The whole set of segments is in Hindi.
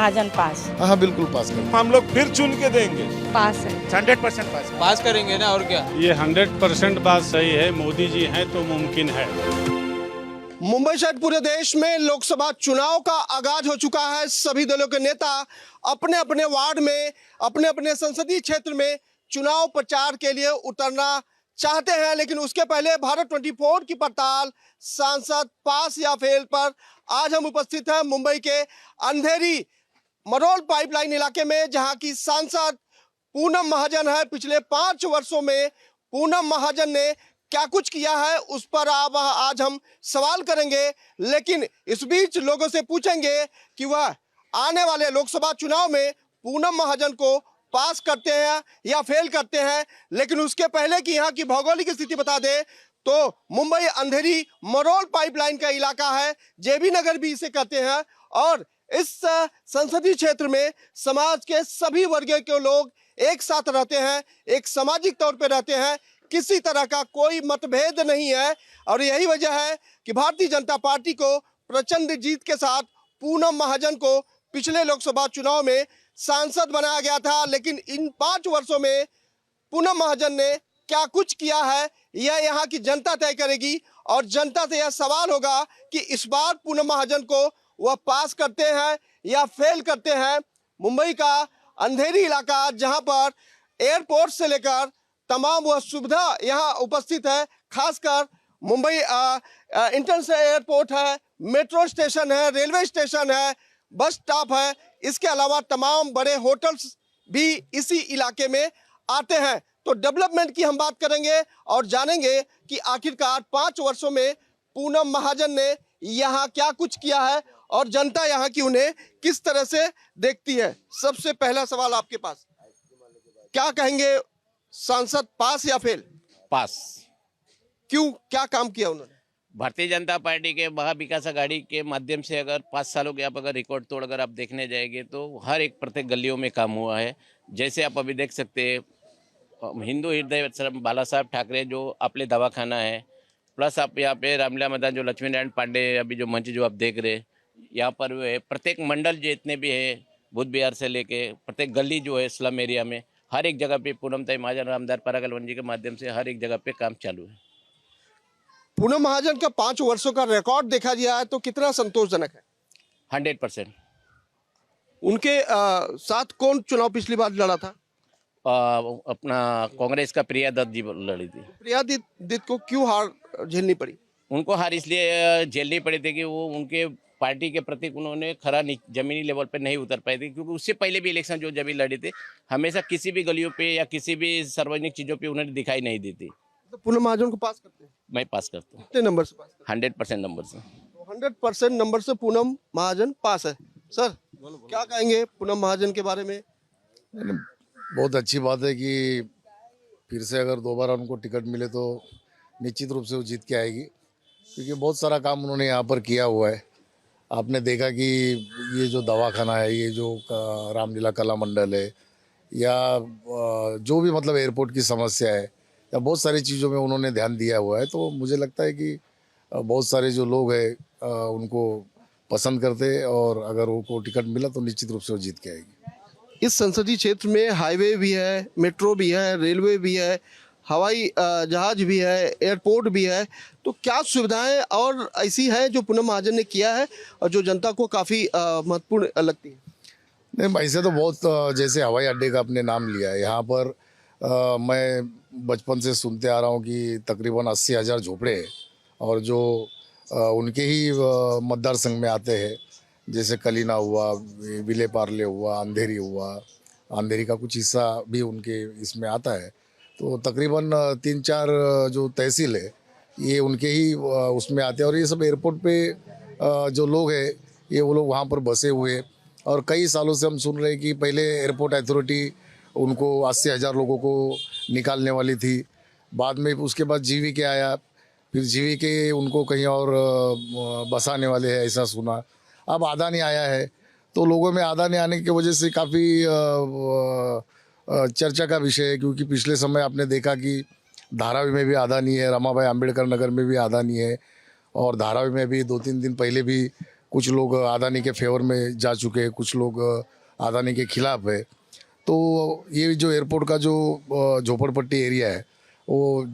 महाजन पास। हाँ बिल्कुल पास करेंगे। हम लोग फिर चुन के देंगे। पास है 100% पास करेंगे ना, और क्या। ये 100% बात सही है, मोदी जी हैं तो मुमकिन है। मुंबई सहित पूरे देश में लोकसभा चुनाव का आगाज हो चुका है। सभी दलों के नेता अपने अपने वार्ड में, अपने अपने संसदीय क्षेत्र में चुनाव प्रचार के लिए उतरना चाहते हैं, लेकिन उसके पहले भारत 24 की पड़ताल सांसद पास या फेल पर आज हम उपस्थित हैं मुंबई के अंधेरी मरोल पाइपलाइन इलाके में, जहां की सांसद पूनम महाजन है। पिछले 5 वर्षों में पूनम महाजन ने क्या कुछ किया है उस पर आज हम सवाल करेंगे, लेकिन इस बीच लोगों से पूछेंगे कि वह आने वाले लोकसभा चुनाव में पूनम महाजन को पास करते हैं या फेल करते हैं। लेकिन उसके पहले कि यहाँ की भौगोलिक स्थिति बता दे तो मुंबई अंधेरी मरोल पाइपलाइन का इलाका है, जेबी नगर भी इसे कहते हैं, और इस संसदीय क्षेत्र में समाज के सभी वर्ग के लोग एक साथ रहते हैं, एक सामाजिक तौर पर रहते हैं, किसी तरह का कोई मतभेद नहीं है। और यही वजह है कि भारतीय जनता पार्टी को प्रचंड जीत के साथ पूनम महाजन को पिछले लोकसभा चुनाव में सांसद बनाया गया था। लेकिन इन 5 वर्षों में पूनम महाजन ने क्या कुछ किया है यह यहाँ की जनता तय करेगी, और जनता से यह सवाल होगा कि इस बार पूनम महाजन को वह पास करते हैं या फेल करते हैं। मुंबई का अंधेरी इलाका, जहां पर एयरपोर्ट से लेकर तमाम वह सुविधा यहाँ उपस्थित है, खासकर मुंबई इंटरनेशनल एयरपोर्ट है, मेट्रो स्टेशन है, रेलवे स्टेशन है, बस स्टॉप है, इसके अलावा तमाम बड़े होटल्स भी इसी इलाके में आते हैं। तो डेवलपमेंट की हम बात करेंगे और जानेंगे कि आखिरकार 5 वर्षों में पूनम महाजन ने यहाँ क्या कुछ किया है और जनता यहाँ की उन्हें किस तरह से देखती है। सबसे पहला सवाल आपके पास, क्या कहेंगे, सांसद पास या फेल? पास। क्यों, क्या काम किया उन्होंने? भारतीय जनता पार्टी के महाविकास आघाड़ी के माध्यम से अगर 5 सालों के आप अगर रिकॉर्ड तोड़कर आप देखने जाएंगे तो हर एक प्रत्येक गलियों में काम हुआ है। जैसे आप अभी देख सकते हैं, हिंदू हृदय बाला साहब ठाकरे जो आपले दवाखाना है, प्लस आप यहाँ पे रामलीला मैदान जो लक्ष्मी नारायण पांडे अभी जो मंच जो आप देख रहे हैं, यहाँ पर वो है प्रत्येक मंडल जितने भी है, बुद्ध विहार से लेके प्रत्येक गली जो है स्लम एरिया में, हर एक जगह पे पूनम ताई महाजन रामदार परागल जी के माध्यम से हर एक जगह पे काम चालू है। पूनम महाजन का 5 वर्षों का रिकॉर्ड देखा जाए तो कितना संतोषजनक है? 100%। उनके साथ कौन चुनाव पिछली बार लड़ा था? अपना कांग्रेस का प्रिया दत्त जी लड़ी थी। प्रिया दत्त को क्यों हार झेलनी पड़ी? उनको हार इसलिए झेलनी पड़ी थी कि वो उनके पार्टी के प्रति उन्होंने खरा जमीनी लेवल पर नहीं उतर पाए थे, क्योंकि उससे पहले भी इलेक्शन जो जब भी लड़ी थी हमेशा किसी भी गलियों पे या किसी भी सार्वजनिक चीज़ों पे उन्होंने दिखाई नहीं दी थी। तो पूनम महाजन को पास करते हैं? मैं पास करता हूँ। कितने नंबर से पास करते 100% नंबर से। हैं? 100% नंबर से पूनम महाजन पास है। सर क्या कहेंगे पूनम महाजन के बारे में? बहुत अच्छी बात है कि फिर से अगर दोबारा उनको टिकट मिले तो निश्चित रूप से वो जीत के आएगी, क्योंकि बहुत सारा काम उन्होंने यहाँ पर किया हुआ है। आपने देखा कि ये जो दवाखाना है, ये जो रामलीला कला मंडल है, या जो भी मतलब एयरपोर्ट की समस्या है, या बहुत सारी चीज़ों में उन्होंने ध्यान दिया हुआ है। तो मुझे लगता है कि बहुत सारे जो लोग हैं उनको पसंद करते हैं, और अगर उनको टिकट मिला तो निश्चित रूप से वो जीत के आएगी। इस संसदीय क्षेत्र में हाईवे भी है, मेट्रो भी है, रेलवे भी है, हवाई जहाज भी है, एयरपोर्ट भी है, तो क्या सुविधाएं और ऐसी हैं जो पूनम महाजन ने किया है और जो जनता को काफ़ी महत्वपूर्ण लगती है? नहीं, ऐसे तो बहुत, जैसे हवाई अड्डे का आपने नाम लिया है, यहाँ पर मैं बचपन से सुनते आ रहा हूँ कि तकरीबन 80,000 झोपड़े हैं, और जो उनके ही मतदार संघ में आते हैं, जैसे कलीना हुआ, विले पार्ले हुआ, अंधेरी हुआ, अंधेरी का कुछ हिस्सा भी उनके इसमें आता है। तो तकरीबन 3-4 जो तहसील है ये उनके ही उसमें आते हैं, और ये सब एयरपोर्ट पे जो लोग हैं ये वो लोग वहाँ पर बसे हुए। और कई सालों से हम सुन रहे हैं कि पहले एयरपोर्ट अथॉरिटी उनको 80,000 लोगों को निकालने वाली थी, बाद में उसके बाद जीवीके आया, फिर जीवीके उनको कहीं और बसाने वाले हैं ऐसा सुना। अब अदानी आया है, तो लोगों में अदानी आने की वजह से काफ़ी चर्चा का विषय है, क्योंकि पिछले समय आपने देखा कि धारावी में भी अदानी है, रमाबाई अंबेडकर नगर में भी अदानी है, और धारावी में भी 2-3 दिन पहले भी कुछ लोग अदानी के फेवर में जा चुके हैं, कुछ लोग अदानी के खिलाफ है। तो ये जो एयरपोर्ट का जो झोपड़पट्टी एरिया है वो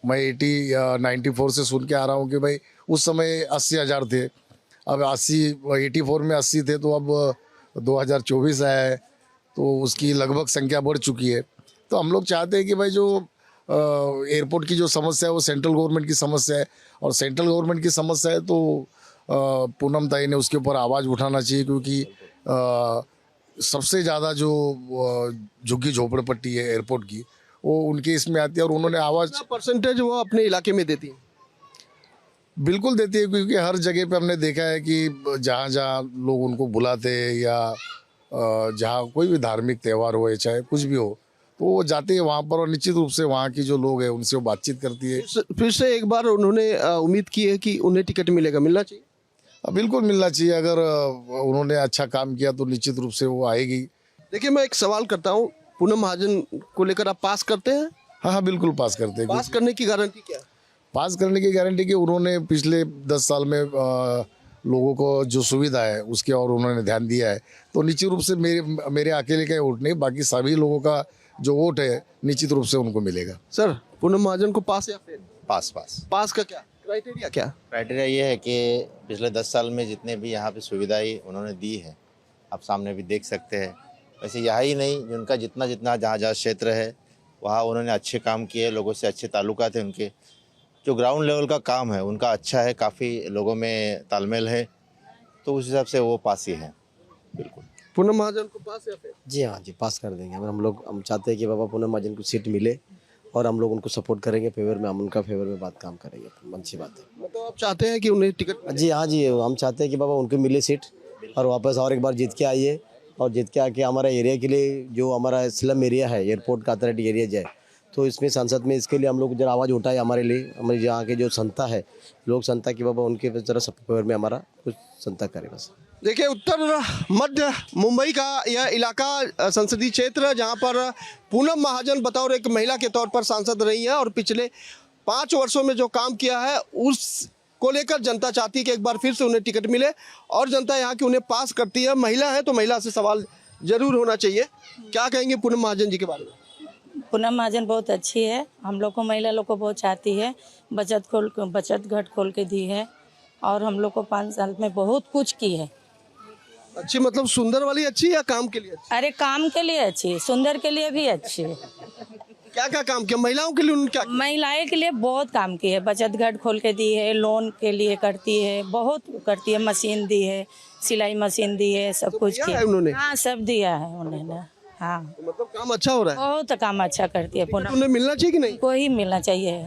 मैं 94 से सुन के आ रहा हूँ कि भाई उस समय 80,000 थे, अब 84 में 80 थे, तो अब 2024 आया है तो उसकी लगभग संख्या बढ़ चुकी है। तो हम लोग चाहते हैं कि भाई जो एयरपोर्ट की जो समस्या है वो सेंट्रल गवर्नमेंट की समस्या है, और सेंट्रल गवर्नमेंट की समस्या है तो पूनम ताई ने उसके ऊपर आवाज़ उठाना चाहिए, क्योंकि सबसे ज़्यादा जो झुग्गी झोपड़पट्टी है एयरपोर्ट की वो उनके इसमें आती है, और उन्होंने आवाज़ परसेंटेज वो अपने इलाके में देती है? बिल्कुल देती है, क्योंकि हर जगह पे हमने देखा है कि जहाँ जहाँ लोग उनको बुलाते हैं या जहाँ कोई भी धार्मिक त्यौहार हो या चाहे कुछ भी हो तो वो जाते हैं वहाँ पर, और निश्चित रूप से वहाँ की जो लोग हैं उनसे वो बातचीत करती है। फिर से एक बार उन्होंने उम्मीद की है कि उन्हें टिकट मिलेगा, मिलना चाहिए। बिल्कुल मिलना चाहिए, अगर उन्होंने अच्छा काम किया तो निश्चित रूप से वो आएगी। देखिए, मैं एक सवाल करता हूँ, पूनम महाजन को लेकर आप पास करते हैं? हाँ हाँ बिल्कुल पास करते हैं। पास करने की गारंटी क्या है? पास करने की गारंटी कि उन्होंने पिछले 10 साल में लोगों को जो सुविधा है उसके और उन्होंने ध्यान दिया है, तो निश्चित रूप से मेरे अकेले का वोट नहीं, बाकी सभी लोगों का जो वोट है निश्चित रूप से उनको मिलेगा। सर, पूनम महाजन को पास या फेल? पास। पास का क्या क्राइटेरिया क्या? क्राइटेरिया ये है कि पिछले 10 साल में जितने भी यहाँ पे सुविधाएं उन्होंने दी है, आप सामने भी देख सकते हैं। वैसे यहाँ ही नहीं, उनका जितना जहाँ क्षेत्र है वहाँ उन्होंने अच्छे काम किए, लोगों से अच्छे ताल्लुकात हैं उनके। जो ग्राउंड लेवल का काम है उनका अच्छा है, काफ़ी लोगों में तालमेल है, तो उस हिसाब से वो पास ही है। बिल्कुल। पूनम महाजन को पास या फेल? जी हाँ जी, पास कर देंगे। हम चाहते हैं कि बाबा पूनम महाजन को सीट मिले और हम लोग उनको सपोर्ट करेंगे, फेवर में हम उनका फेवर में बात काम करेंगे। अच्छी बात है। मतलब आप चाहते हैं कि उन्हें टिकट? जी हाँ जी, हम चाहते हैं कि बाबा उनको मिले सीट और वापस और एक बार जीत के आइए, और जीत के आके हमारा एरिया के लिए जो हमारा स्लम एरिया है, एयरपोर्ट का अथॉरिटी एरिया जाए, तो इसमें संसद में इसके लिए हम लोग जरा आवाज़ उठाए हमारे लिए, हमारे यहाँ के जो संस्था है, लोक संस्था की बाबा उनके जरा फेवर में हमारा कुछ संस्था करे बस। देखिए, उत्तर मध्य मुंबई का यह इलाका संसदीय क्षेत्र जहां पर पूनम महाजन बतौर एक महिला के तौर पर सांसद रही है, और पिछले 5 वर्षों में जो काम किया है उसको लेकर जनता चाहती है कि एक बार फिर से उन्हें टिकट मिले, और जनता यहाँ की उन्हें पास करती है। महिला है तो महिला से सवाल जरूर होना चाहिए। क्या कहेंगे पूनम महाजन जी के बारे में? पूनम महाजन बहुत अच्छी है, हम लोग को महिला लोग को बहुत चाहती है। बचत घट खोल के दी है, और हम लोग को 5 साल में बहुत कुछ की है। अच्छी मतलब सुंदर वाली अच्छी या काम के लिए अच्छी? अरे काम के लिए अच्छी, सुंदर के लिए भी अच्छी है। क्या क्या काम किया महिलाओं के लिए? उन्होंने क्या? महिलाएं के लिए बहुत काम की है, बचत घट खोल के दी है, लोन के लिए करती है, बहुत करती है, मशीन दी है, सिलाई मशीन दी है, सब कुछ दिया किया है उन्होंने? हाँ, सब दिया है उन्होंने। हाँ, मतलब काम अच्छा हो रहा है। बहुत काम अच्छा करती है पूनम। उन्हें मिलना चाहिए कि नहीं? उनको ही मिलना चाहिए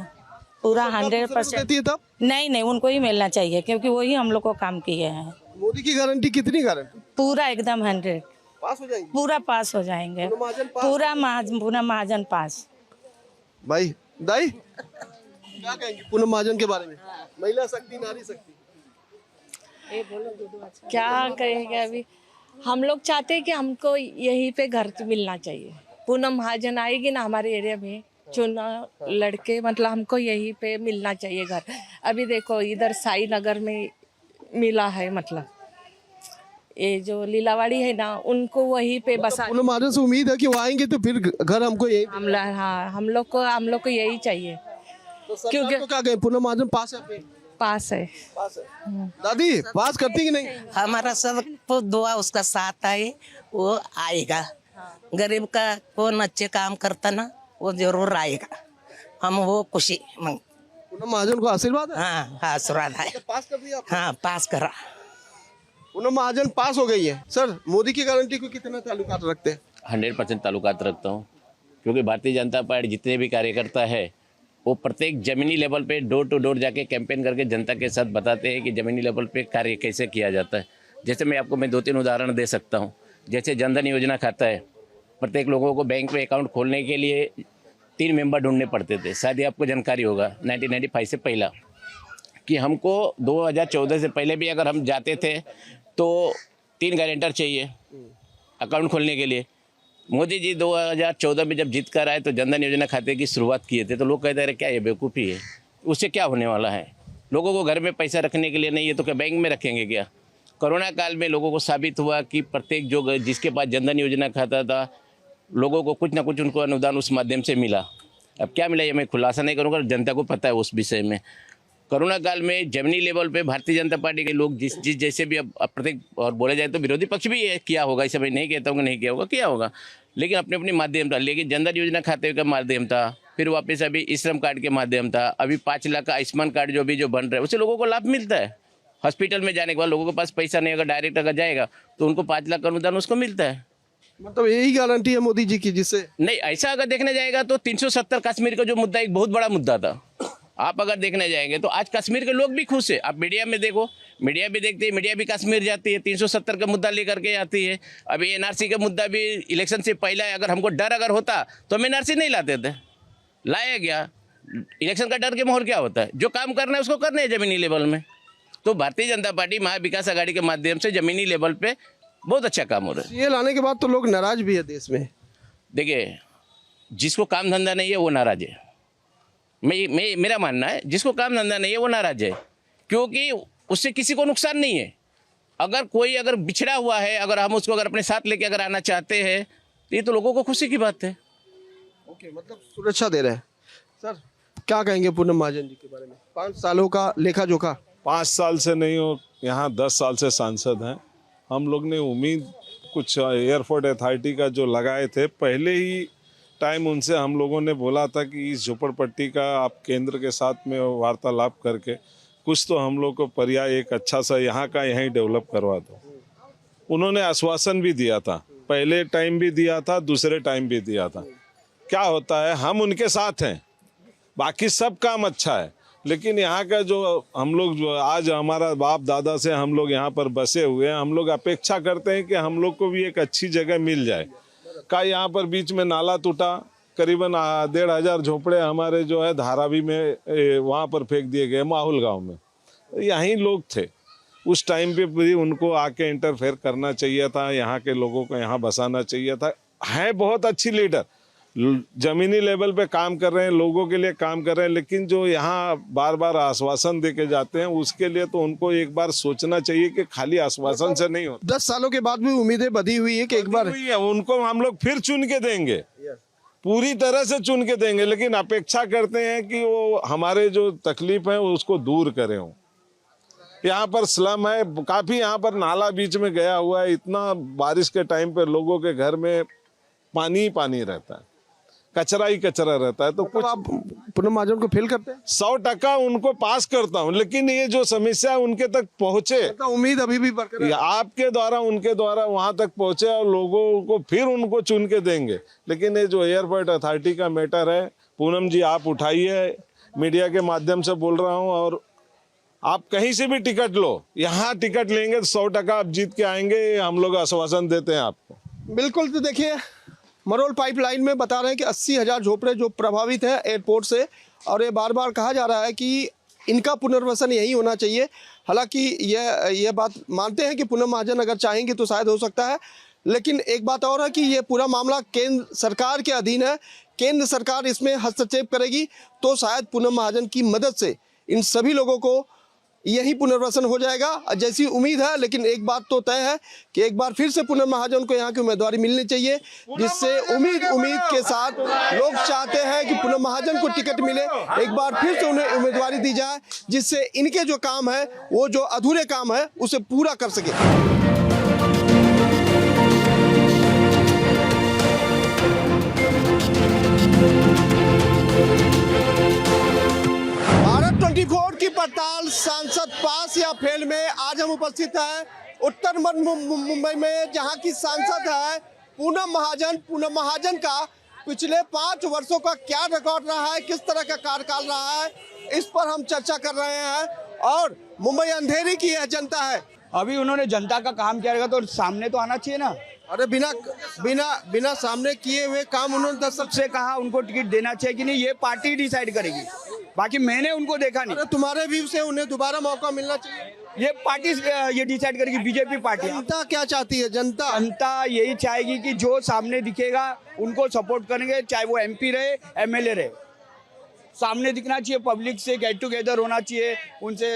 पूरा 100%। देती है तब? नहीं, उनको ही मिलना चाहिए, क्योंकि वही हम लोग को काम किए हैं। मोदी की गारंटी कितनी गारंटी? पूरा एकदम 100 पास हो जाएंगे? पूरा पास हो जाएंगे, पूरा महाजन पास। भाई दाई क्या कहेंगे पूनम महाजन के बारे में? महिला शक्ति, नारी शक्ति। क्या कहेंगे अभी, हम लोग चाहते हैं कि हमको यहीं पे घर मिलना चाहिए। पूनम महाजन आएगी ना हमारे एरिया में, चुनाव लड़के, मतलब हमको यहीं पे मिलना चाहिए घर। अभी देखो इधर साई नगर में मिला है, मतलब ये जो लीलावाड़ी है ना, उनको वहीं पे बसा। पूनम महाजन से उम्मीद है कि वो आएंगे तो फिर घर हमको यही। हाँ, हम लोग को यही चाहिए। क्योंकि तो क्या कहें, पूनम महाजन पास है? पास है। पास है। दादी पास करती कि नहीं? हमारा सब को दुआ उसका साथ है, वो आएगा। गरीब का कौन अच्छे काम करता ना, वो जरूर आएगा। हम वो खुशी मंग। पूनम महाजन को आशीर्वाद है? हाँ, आशीर्वाद है। पास कर दिया आपने? हाँ, पास करा। पूनम महाजन पास हो गई है। सर, मोदी की गारंटी को कितना ताल्लुकात रखते हैं? 100% ताल्लुकात रखता हूँ, क्योंकि भारतीय जनता पार्टी जितने भी कार्यकर्ता है वो प्रत्येक ज़मीनी लेवल पे डोर टू डोर जाके कैंपेन करके जनता के साथ बताते हैं कि ज़मीनी लेवल पे कार्य कैसे किया जाता है। जैसे मैं आपको 2-3 उदाहरण दे सकता हूँ। जैसे जनधन योजना खाता है, प्रत्येक लोगों को बैंक में अकाउंट खोलने के लिए 3 मेंबर ढूंढने पड़ते थे। शायद ही आपको जानकारी होगा, 1995 से पहला, कि हमको 2014 से पहले भी अगर हम जाते थे तो 3 गारंटर चाहिए अकाउंट खोलने के लिए। मोदी जी 2014 में जब जीत कर आए तो जनधन योजना खाते की शुरुआत किए थे, तो लोग कहते रहे क्या ये बेवकूफ़ी है, उससे क्या होने वाला है, लोगों को घर में पैसा रखने के लिए नहीं है तो क्या बैंक में रखेंगे क्या। कोरोना काल में लोगों को साबित हुआ कि प्रत्येक जो जिसके पास जनधन योजना खाता था, लोगों को कुछ ना कुछ उनको अनुदान उस माध्यम से मिला। अब क्या मिला ये मैं खुलासा नहीं करूँगा, जनता को पता है उस विषय में। कोरोना काल में जमीनी लेवल पे भारतीय जनता पार्टी के लोग जिस जैसे भी अब प्रत्येक, और बोले जाए तो विरोधी पक्ष भी ये किया होगा, इसे मैं नहीं कहता हूँ कि नहीं किया होगा, किया होगा, लेकिन अपने अपने माध्यम था। लेकिन जनधन योजना खाते का माध्यम था, फिर वापस अभी ई श्रम कार्ड के माध्यम था, अभी 5 लाख का आयुष्मान कार्ड जो बन रहा है उससे लोगों को लाभ मिलता है। हॉस्पिटल में जाने के बाद लोगों के पास पैसा नहीं, अगर डायरेक्ट अगर जाएगा तो उनको 5 लाख का अनुदान उसको मिलता है। मतलब यही गारंटी है मोदी जी की, जिससे नहीं, ऐसा अगर देखने जाएगा तो 370 कश्मीर का जो मुद्दा एक बहुत बड़ा मुद्दा था, आप अगर देखने जाएंगे तो आज कश्मीर के लोग भी खुश है। आप मीडिया में देखो, मीडिया भी देखती है, मीडिया भी कश्मीर जाती है, 370 का मुद्दा लेकर के आती है। अभी एनआरसी का मुद्दा भी इलेक्शन से पहले अगर हमको डर अगर होता तो हम एनआरसी नहीं लाते थे, लाया गया। इलेक्शन का डर के माहौल क्या होता है, जो काम करना है उसको करना है जमीनी लेवल में। तो भारतीय जनता पार्टी महाविकास आघाड़ी के माध्यम से जमीनी लेवल पे बहुत अच्छा काम हो रहा है। ये लाने के बाद तो लोग नाराज भी है देश में। देखिए, जिसको काम धंधा नहीं है वो नाराज है। मेरा मानना है, जिसको काम धंधा नहीं है वो नाराज है, क्योंकि उससे किसी को नुकसान नहीं है। अगर कोई अगर बिछड़ा हुआ है, अगर हम उसको अगर अपने साथ लेके अगर आना चाहते हैं तो ये तो लोगों को खुशी की बात है। ओके, मतलब सुरक्षा दे रहे हैं। सर क्या कहेंगे पूनम महाजन जी के बारे में? 5 सालों का लेखा जोखा। 5 साल से नहीं हो, यहाँ 10 साल से सांसद हैं। हम लोग ने उम्मीद कुछ एयरपोर्ट अथॉरिटी का जो लगाए थे, पहले ही टाइम उनसे हम लोगों ने बोला था कि इस झोपड़पट्टी का आप केंद्र के साथ में वार्तालाप करके कुछ तो हम लोग को पर्याय एक अच्छा सा यहाँ का यहीं डेवलप करवा दो। उन्होंने आश्वासन भी दिया था, पहले टाइम भी दिया था, दूसरे टाइम भी दिया था। क्या होता है, हम उनके साथ हैं, बाकी सब काम अच्छा है, लेकिन यहाँ का जो हम लोग जो आज हमारा बाप दादा से हम लोग यहाँ पर बसे हुए हैं, हम लोग अपेक्षा करते हैं कि हम लोग को भी एक अच्छी जगह मिल जाए। का यहाँ पर बीच में नाला टूटा, करीबन 1500 झोपड़े हमारे जो है धारावी में वहाँ पर फेंक दिए गए, माहौल गांव में। यहीं लोग थे उस टाइम पे भी, उनको आके इंटरफेयर करना चाहिए था, यहाँ के लोगों को यहाँ बसाना चाहिए था। है बहुत अच्छी लीडर, जमीनी लेवल पे काम कर रहे हैं, लोगों के लिए काम कर रहे हैं, लेकिन जो यहाँ बार बार आश्वासन दे के जाते हैं उसके लिए तो उनको एक बार सोचना चाहिए कि खाली आश्वासन से नहीं होता। 10 सालों के बाद भी उम्मीदें बधी हुई है कि एक बार उनको हम लोग फिर चुन के देंगे, पूरी तरह से चुन के देंगे, लेकिन अपेक्षा करते हैं कि वो हमारे जो तकलीफ है उसको दूर करें। यहाँ पर स्लम है काफ़ी, यहाँ पर नाला बीच में गया हुआ है, इतना बारिश के टाइम पे लोगों के घर में पानी ही पानी रहता है, कचरा ही कचरा रहता है। तो कुछ आप पूनम महाजन को फेल करते हैं? 100% उनको पास करता हूँ, लेकिन ये जो समस्या उनके तक पहुँचे, तो उम्मीद अभी भी बरकरार है। आपके द्वारा उनके द्वारा वहाँ तक पहुँचे और लोगों को फिर उनको चुन के देंगे। लेकिन ये जो एयरपोर्ट अथॉरिटी का मैटर है, पूनम जी आप उठाइए, मीडिया के माध्यम से बोल रहा हूँ, और आप कहीं से भी टिकट लो, यहाँ टिकट लेंगे तो 100% आप जीत के आएंगे, हम लोग आश्वासन देते हैं आपको। बिल्कुल। तो देखिए, मरोल पाइपलाइन में बता रहे हैं कि 80,000 झोपड़े जो प्रभावित हैं एयरपोर्ट से, और ये बार बार कहा जा रहा है कि इनका पुनर्वसन यही होना चाहिए। हालांकि ये बात मानते हैं कि पूनम महाजन अगर चाहेंगे तो शायद हो सकता है, लेकिन एक बात और है कि ये पूरा मामला केंद्र सरकार के अधीन है। केंद्र सरकार इसमें हस्तक्षेप करेगी तो शायद पूनम महाजन की मदद से इन सभी लोगों को यही पुनर्वसन हो जाएगा, जैसी उम्मीद है। लेकिन एक बात तो तय है कि एक बार फिर से पूनम महाजन को यहाँ की उम्मीदवारी मिलनी चाहिए, जिससे उम्मीद के साथ लोग चाहते हैं कि पूनम महाजन को टिकट मिले, एक बार फिर से उन्हें उम्मीदवारी दी जाए, जिससे इनके जो काम है, वो जो अधूरे काम है, उसे पूरा कर सके। भारत 24 की पड़ताल सांसद पास या फेल में आज हम उपस्थित हैं उत्तर मुंबई में, जहां की सांसद है पूनम महाजन। पूनम महाजन का पिछले 5 वर्षों का क्या रिकॉर्ड रहा है, किस तरह का कार्यकाल रहा है, इस पर हम चर्चा कर रहे हैं। और मुंबई अंधेरी की यह जनता है। अभी उन्होंने जनता का काम किया रहेगा तो सामने तो आना चाहिए ना। अरे बिना सामने किए हुए काम उन्होंने 10 सबसे कहा उनको टिकट देना चाहिए कि नहीं, ये पार्टी डिसाइड करेगी, बाकी मैंने उनको देखा नहीं। तुम्हारे व्यू से उन्हें दोबारा मौका मिलना चाहिए, ये पार्टी ये डिसाइड करेगी, बीजेपी पार्टी। जनता क्या चाहती है? जनता यही चाहेगी कि जो सामने दिखेगा उनको सपोर्ट करेंगे, चाहे वो MP रहे, MLA रहे। सामने दिखना चाहिए, पब्लिक से गेट टुगेदर होना चाहिए, उनसे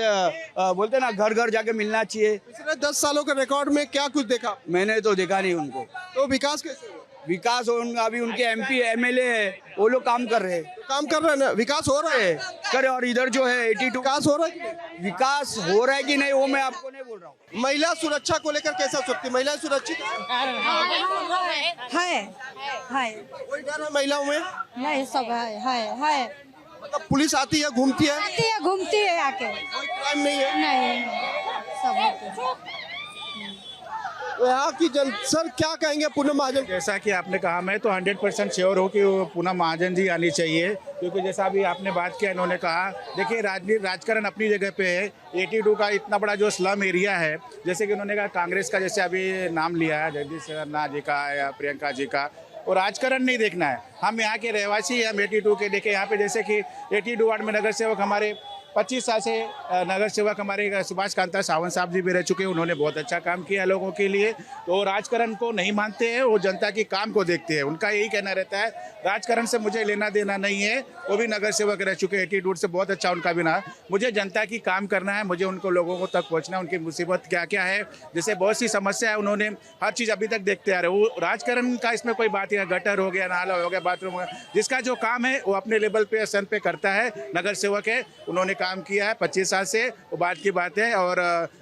बोलते ना घर घर जाके मिलना चाहिए। पिछले 10 सालों के रिकॉर्ड में क्या कुछ देखा? मैंने तो देखा नहीं उनको। तो विकास कैसे हुआ? विकास अभी उनके MP MLA है, वो लोग काम कर रहे हैं। काम कर रहे हैं ना, विकास हो रहा है करे। और इधर जो है 82 विकास हो रहा है कि नहीं? विकास हो रहा है कि नहीं वो मैं आपको नहीं बोल रहा हूँ। महिला सुरक्षा को लेकर कैसा सोचती? महिलाएं सुरक्षित है कोई डर है महिलाओं में? नहीं, सब है मतलब पुलिस आती है, घूमती है, घूमती है आके, कोई क्राइम नहीं है? नहीं सब तो यहाँ की जन सर क्या कहेंगे पूनम महाजन? जैसा कि आपने कहा, मैं तो 100% श्योर हूँ कि वो पूनम महाजन जी आनी चाहिए, क्योंकि जैसा अभी आपने बात किया, इन्होंने कहा, देखिए राजकारण अपनी जगह पे है। 82 का इतना बड़ा जो स्लम एरिया है, जैसे कि उन्होंने कहा कांग्रेस का जैसे अभी नाम लिया है जगदीश सिन्हा जी का या प्रियंका जी का, और राजकारण नहीं देखना है। हम यहाँ के रहवासी, हम 82 के देखे, यहाँ पे जैसे कि 82 वार्ड में नगर सेवक हमारे 25 साल से नगर सेवक हमारे सुभाष कांता सावंत साहब जी भी रह चुके हैं। उन्होंने बहुत अच्छा काम किया लोगों के लिए। तो राजकारण को नहीं मानते हैं, वो जनता की काम को देखते हैं। उनका यही कहना रहता है, राजकारण से मुझे लेना देना नहीं है। वो भी नगर सेवक रह चुके हैं, एटीट्यूड से बहुत अच्छा उनका भी ना। मुझे जनता की काम करना है, मुझे उनको लोगों को तक पहुँचना, उनकी मुसीबत क्या क्या है, जैसे बहुत सी समस्या है, उन्होंने हर चीज़ अभी तक देखते आ रहे। वो राजकारण का इसमें कोई बात नहीं है। गटर हो गया, नाला हो गया, बाथरूम हो गया, जिसका जो काम है वो अपने लेवल पे सन पे करता है। नगर सेवक है, उन्होंने काम किया है 25 साल से, वो बात की बात है। और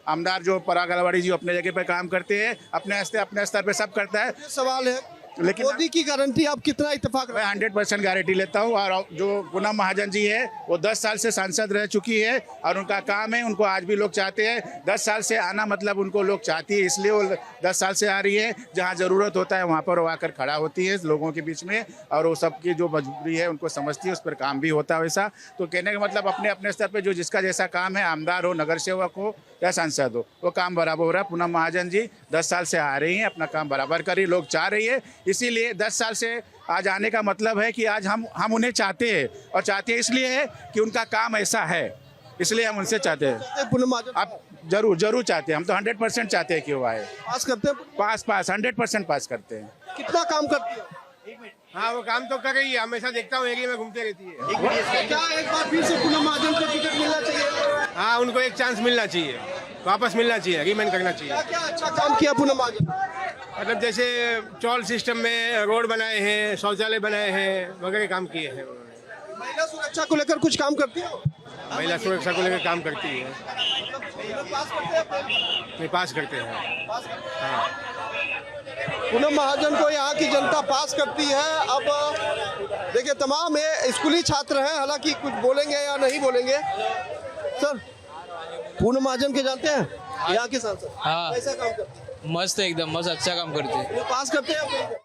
आमदार जो पराग अलवाड़ी जी अपने जगह पे काम करते हैं, अपने स्तर पे सब करता है। सवाल है, लेकिन मोदी की गारंटी आप कितना इत्तेफाक? मैं 100% गारंटी लेता हूँ। और जो पूनम महाजन जी है, वो 10 साल से सांसद रह चुकी है और उनका काम है, उनको आज भी लोग चाहते हैं। 10 साल से आना मतलब उनको लोग चाहती है, इसलिए वो 10 साल से आ रही है। जहाँ ज़रूरत होता है वहाँ पर वो आकर खड़ा होती है लोगों के बीच में, और वो सबकी जो मजबूरी है उनको समझती है, उस पर काम भी होता है वैसा। तो कहने का मतलब अपने अपने स्तर पर जो जिसका जैसा काम है, आमदार हो, नगर सेवक हो या सांसद हो, वो काम बराबर हो रहा है। पूनम महाजन जी 10 साल से आ रही हैं, अपना काम बराबर कर रही, लोग चाह रही है। इसीलिए 10 साल से आज आने का मतलब है कि आज हम उन्हें चाहते हैं, और चाहते हैं इसलिए है कि उनका काम ऐसा है, इसलिए हम उनसे चाहते हैं। पूनम महाजन आप जरूर चाहते हैं, हम तो 100% चाहते हैं कि वो आए। पास करते हैं? पास 100% पास करते हैं। कितना काम करती है? हाँ, वो काम तो कर रही है, हमेशा देखता हूँ एरिया में घूमते रहती है। क्या एक बार फिर से पूनम महाजन को टिकट मिलना चाहिए? हाँ, उनको एक चांस मिलना चाहिए, वापस मिलना चाहिए, रिमेन करना चाहिए। क्या अच्छा काम किया पूनम महाजन? मतलब जैसे चौल सिस्टम में रोड बनाए हैं, शौचालय बनाए हैं, वगैरह काम किए हैं उन्होंने। महिला सुरक्षा को लेकर कुछ काम करती है? महिला सुरक्षा को लेकर काम करती है। पास करते हैं? नहीं, पास करते हैं। हाँ। पूनम महाजन को यहाँ की जनता पास करती है। अब देखिए, तमाम ये स्कूली छात्र हैं, हालांकि कुछ बोलेंगे या नहीं बोलेंगे। सर, पूनम महाजन के जानते हैं, यहाँ के सांसद? हाँ, कैसा काम करते हैं? मस्त है, एकदम मस्त, अच्छा काम करते हैं। वो पास करते हैं?